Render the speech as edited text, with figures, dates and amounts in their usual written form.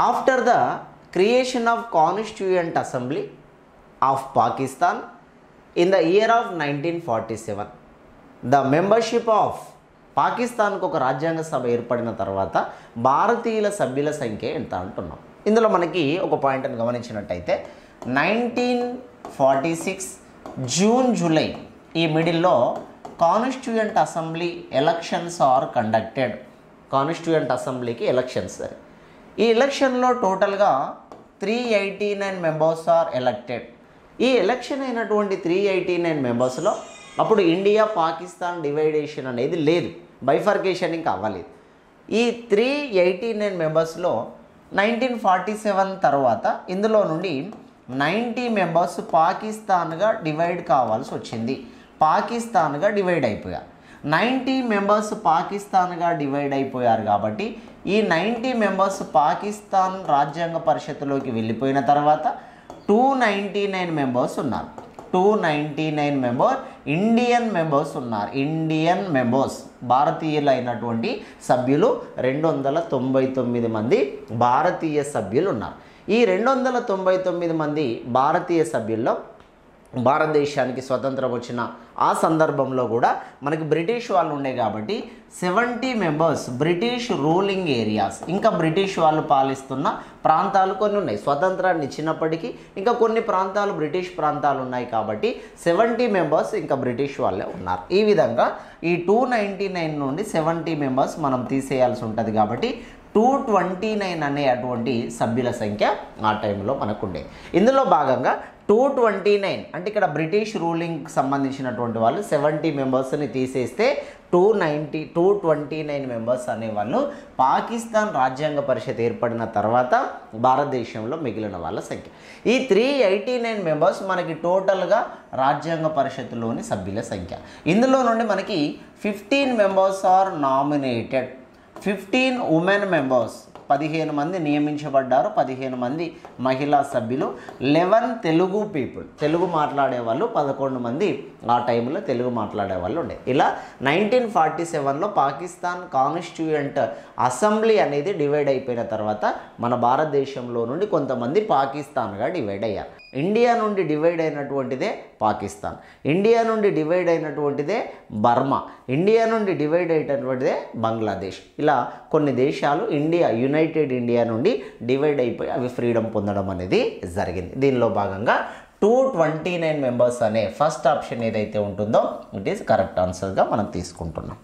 After the creation of constituent assembly of Pakistan in the year of 1947, the membership of పాకిస్తాన్కు ఒక రాజ్యాంగ సభ ఏర్పడిన తర్వాత భారతీయుల సభ్యుల సంఖ్య ఎంత అంటున్నాం. ఇందులో మనకి ఒక పాయింట్ని గమనించినట్టయితే 1946 జూన్ జూలై ఈ మిడిల్లో constituent assembly elections are conducted. Constituent అసెంబ్లీకి ఎలక్షన్స్. ఈ ఎలక్షన్లో టోటల్గా 389 మెంబర్స్ ఆర్ ఎలక్టెడ్. ఈ ఎలక్షన్ అయినటువంటి 389 మెంబర్స్లో అప్పుడు ఇండియా పాకిస్తాన్ డివైడేషన్ అనేది లేదు, బైఫర్కేషన్ ఇంకా అవ్వలేదు. ఈ 389 మెంబర్స్లో 1947 తర్వాత ఇందులో నుండి 90 మెంబర్స్ పాకిస్తాన్గా డివైడ్ కావాల్సి వచ్చింది. పాకిస్తాన్గా డివైడ్ అయిపోయారు. 90 మెంబర్స్ పాకిస్తాన్గా డివైడ్ అయిపోయారు కాబట్టి ఈ 90 మెంబర్స్ పాకిస్తాన్ రాజ్యాంగ పరిషత్తులోకి వెళ్ళిపోయిన తర్వాత 299 మెంబర్స్ ఉన్నారు. 299 మెంబర్ ఇండియన్ మెంబర్స్ ఉన్నారు. ఇండియన్ మెంబర్స్ భారతీయులైనటువంటి సభ్యులు 299 మంది భారతీయ సభ్యులు ఉన్నారు. ఈ 299 మంది భారతీయ సభ్యుల్లో భారతదేశానికి స్వతంత్రం వచ్చిన ఆ సందర్భంలో కూడా మనకి బ్రిటిష్ వాళ్ళు ఉండే కాబట్టి 70 మెంబర్స్ బ్రిటిష్ రూలింగ్ ఏరియాస్, ఇంకా బ్రిటిష్ వాళ్ళు పాలిస్తున్న ప్రాంతాలు కొన్ని ఉన్నాయి. స్వతంత్రాన్ని ఇచ్చినప్పటికీ ఇంకా కొన్ని ప్రాంతాలు బ్రిటిష్ ప్రాంతాలు ఉన్నాయి కాబట్టి 70 మెంబర్స్ ఇంకా బ్రిటిష్ వాళ్ళే ఉన్నారు. ఈ విధంగా ఈ 299 నుండి 70 మెంబర్స్ మనం తీసేయాల్సి ఉంటుంది కాబట్టి 229 అనే అటువంటి సభ్యుల సంఖ్య ఆ టైంలో మనకు ఉండేది. ఇందులో భాగంగా 229 అంటే ఇక్కడ బ్రిటిష్ రూలింగ్కి సంబంధించినటువంటి వాళ్ళు 70 మెంబర్స్ని తీసేస్తే 229 మెంబర్స్ అనేవాళ్ళు పాకిస్తాన్ రాజ్యాంగ పరిషత్ ఏర్పడిన తర్వాత భారతదేశంలో మిగిలిన వాళ్ళ సంఖ్య. ఈ 389 మెంబర్స్ మనకి టోటల్గా రాజ్యాంగ పరిషత్తులోని సభ్యుల సంఖ్య. ఇందులో నుండి మనకి 15 members are nominated, 15 women members 15 మంది నియమించబడ్డారు, 15 మంది మహిళా సభ్యులు, 11 తెలుగు పీపుల్ తెలుగు మాట్లాడే వాళ్ళు 11 మంది ఆ టైంలో తెలుగు మాట్లాడే వాళ్ళు ఉండే. ఇలా 1947లో పాకిస్తాన్ కాన్స్టిట్యూయెంట్ అసెంబ్లీ అనేది డివైడ్ అయిపోయిన తర్వాత మన భారతదేశంలో నుండి కొంతమంది పాకిస్తాన్గా డివైడ్ అయ్యారు. ఇండియా నుండి డివైడ్ అయినటువంటిదే పాకిస్తాన్, ఇండియా నుండి డివైడ్ అయినటువంటిదే బర్మా, ఇండియా నుండి డివైడ్ అయినటువంటిదే బంగ్లాదేశ్. ఇలా కొన్ని దేశాలు యునైటెడ్ ఇండియా నుండి డివైడ్ అయిపోయి అవి ఫ్రీడమ్ పొందడం అనేది జరిగింది. దీనిలో భాగంగా 229 మెంబర్స్ అనే ఫస్ట్ ఆప్షన్ ఏదైతే ఉంటుందో ఇట్ ఈస్ కరెక్ట్ ఆన్సర్గా మనం తీసుకుంటున్నాం.